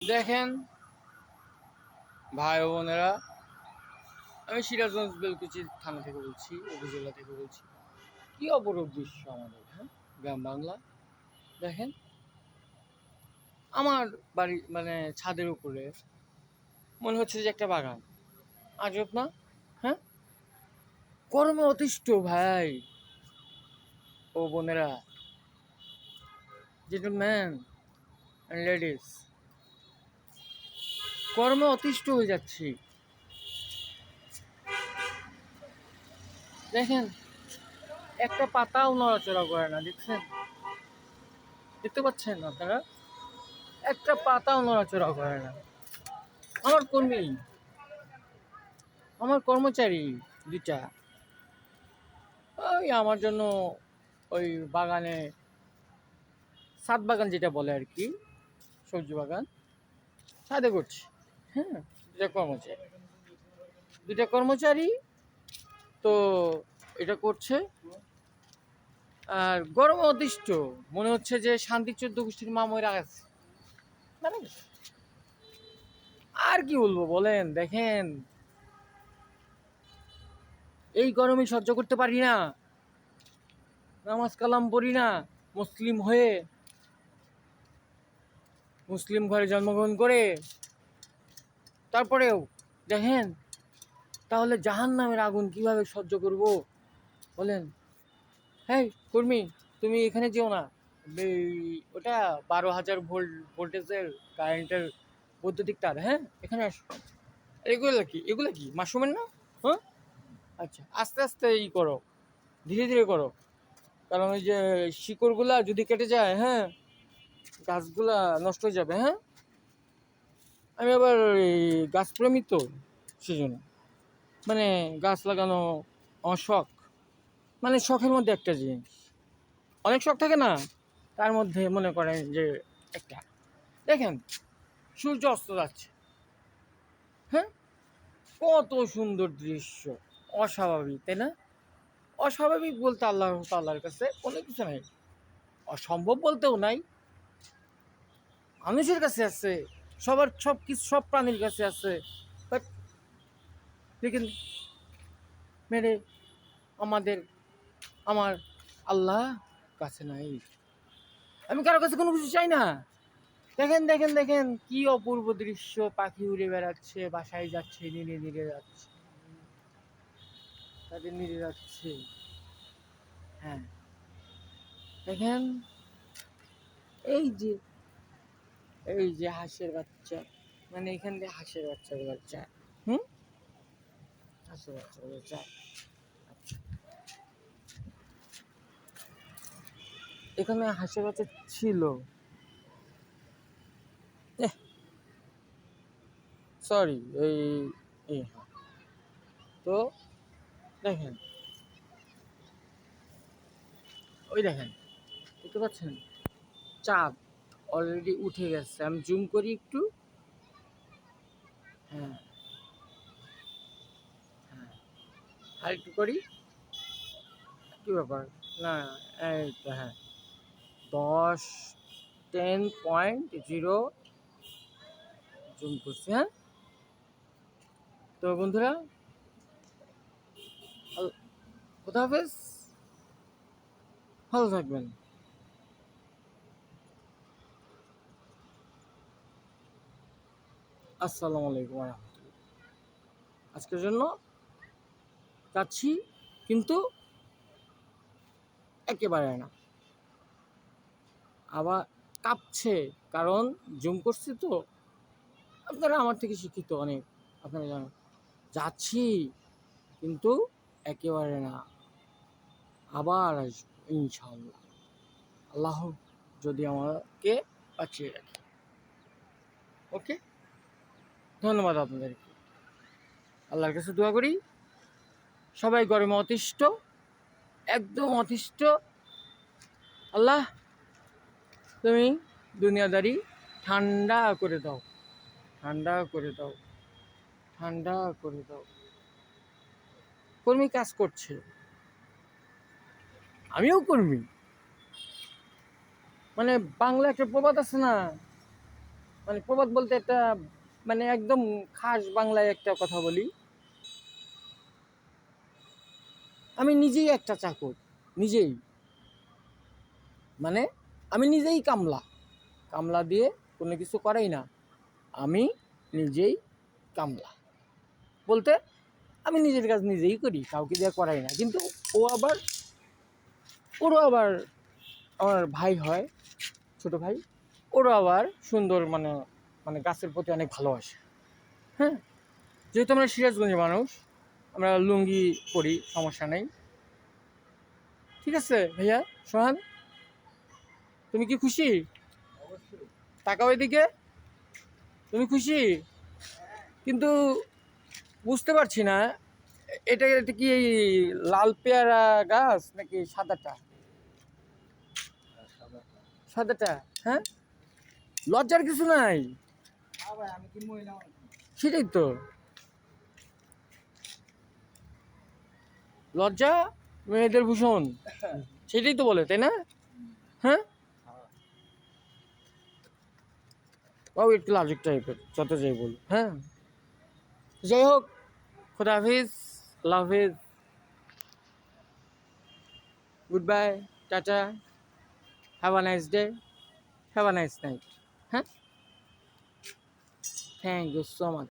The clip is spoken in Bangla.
দেখেন ভাই ও বোনেরা, আমি সিরাজগঞ্জ বেলকুচি থানা থেকে বলছি, উপজেলা থেকে বলছি। কি অপরূপ দৃশ্য আমাদের, হ্যাঁ, গ্রাম বাংলা। দেখেন আমার বাড়ি মানে ছাদের উপরে মনে হচ্ছে যে একটা বাগান। আজব না? হ্যাঁ, গরমে অতিষ্ঠ ভাই ও বোনেরা, জেন্টলম্যান অ্যান্ড লেডিস, গরমে অতিষ্ঠ হয়ে যাচ্ছি। দেখেন একটা পাতাও নড়াচড়া করে না, দেখতে পাচ্ছেন আপনারা? একটা পাতাও নড়াচড়া করে না। আমার কর্মী, আমার কর্মচারী দুইটা ওই আমার জন্য ওই বাগানে, ছাদ বাগান যেটা বলে আর কি, সবজি বাগান ছাদে করছি। হ্যাঁ, দুইটা কর্মচারী তো এটা করছে। আর গরমে অতিষ্ঠ, মনে হচ্ছে যে শান্তি 14 গোষ্ঠীর মা ময়রা গেছে। মানে আর কি বলবো বলেন? দেখেন এই গরমে সহ্য করতে পারি না, নামাজ কালাম পড়ি না, মুসলিম হয়ে, মুসলিম ঘরে জন্মগ্রহণ করে, তারপরেও দেখেন তাহলে জাহান্নামের আগুন কিভাবে সহ্য করব বলেন? হ্যাঁ কর্মী, তুমি এখানে যেও না, ওটা 12,000 ভোল্টেজের কারেন্টের বৈদ্যুতিক তার। হ্যাঁ, এখানে আসো। এগুলো কি মাশরুমের না? হ্যাঁ, আচ্ছা, আস্তে আস্তে করো, ধীরে ধীরে করো, কারণ ওই যে শিকড়গুলা যদি কেটে যায়, হ্যাঁ, গাছগুলা নষ্ট হয়ে যাবে। হ্যাঁ, আমি আবার এই গাছপ্রেমী তো, সেজন্য মানে গাছ লাগানো আমার শখ, মানে শখের মধ্যে একটা জিনিস। অনেক শখ থাকে না, তার মধ্যে মনে করেন যে একটা। দেখেন সূর্য অস্ত যাচ্ছে, হ্যাঁ, কত সুন্দর দৃশ্য, অস্বাভাবিক তাই না? অস্বাভাবিক বলতে আল্লাহর কাছে কোনো কিছু নাই, অসম্ভব বলতেও নাই। মানুষের কাছে আছে, সব কিছু, সব প্রাণীর কাছে আছে, বাট লেকিন মেরে আমাদের আমার আল্লাহ কাছে নাই। আমি কারো কাছে কোনো কিছু চাই না। দেখেন দেখেন দেখেন কি অপূর্ব দৃশ্য, পাখি উড়ে বেড়াচ্ছে, বাসায় যাচ্ছে, নিড়ে নিড়ে যাচ্ছে, তাদের নিড়ে যাচ্ছে। হ্যাঁ, দেখেন এই যে হাঁসের বাচ্চা, মানে এখান দিয়ে হাঁসের বাচ্চাগুলো যায়। হুম, হাঁসের বাচ্চাগুলো যায়। আচ্ছা, এখানে হাঁসের বাচ্চা ছিল, সরি, এই হ্যাঁ। তো দেখেন, ওই দেখেন, দেখতে পাচ্ছেন চাঁদ অলরেডি উঠে গেছে। আমি জুম করি একটু। হ্যাঁ, হ্যাঁ, আর একটু করি। কি ব্যাপার? না, এই তো হ্যাঁ, 10.0 জুম করছি। হ্যাঁ, তো বন্ধুরা, খোদা হাফেজ, ভালো থাকবেন। আসসালামু আলাইকুম রহমতুল্লাহ। আজকের জন্য যাচ্ছি, কিন্তু একেবারে না, আবার কাঁপছে, কারণ জুম করছি তো। আপনারা আমার থেকে শিক্ষিত অনেক, আপনারা জানেন। যাচ্ছি কিন্তু একেবারে না, আবার আসবো ইনশাআল্লাহ, আল্লাহ যদি আমাকে বাঁচিয়ে রাখে। ওকে, ধন্যবাদ আপনাদেরকে। আল্লাহর কাছে দোয়া করি সবাই গরমে অতিষ্ঠ, একদম অতিষ্ঠ। আল্লাহ তুমি দুনিয়াদারি ঠান্ডা করে দাও, ঠান্ডা করে দাও, ঠান্ডা করে দাও। কর্মী কাজ করছে, আমিও কর্মী। মানে বাংলা একটা প্রবাদ আছে না, মানে প্রবাদ বলতে একটা মানে একদম খাস বাংলায় একটা কথা বলি, আমি নিজেই একটা চাকর, নিজেই, মানে আমি নিজেই কামলা, কামলা দিয়ে কোনো কিছু করাই না, আমি নিজেই কামলা বলতে আমি নিজের কাজ নিজেই করি, কাউকে দিয়ে করাই না। কিন্তু ও আবার, ওরও আবার আমার ভাই হয়, ছোট ভাই, ওরও আবার সুন্দর মানে মানে গাছের প্রতি অনেক ভালোবাসে। হ্যাঁ, যেহেতু আমরা সিরাজগঞ্জের মানুষ, আমরা লুঙ্গি পরি, সমস্যা নেই। ঠিক আছে ভাইয়া সোহান, তুমি কি খুশি? তাকাও এদিকে, তুমি খুশি? কিন্তু বুঝতে পারছি না, এটা এটা কি এই লাল পেয়ারা গাছ নাকি সাদাটা? সাদাটা? হ্যাঁ, লজ্জার কিছু নাই, সেটাই তো, লজ্জা মেয়েদের ভূষণ, সেটাই তো বলে, তাই না? হ্যাঁ, ও একটু লাজুক টাইপের, যত যাই বল। হ্যাঁ, যাই হোক, খুদা হাফিজ, আল্লাহ হাফিজ, good bye, tata, have a nice day, have a nice night. হ্যাঁ, থ্যাংক ইউ সো মাচ।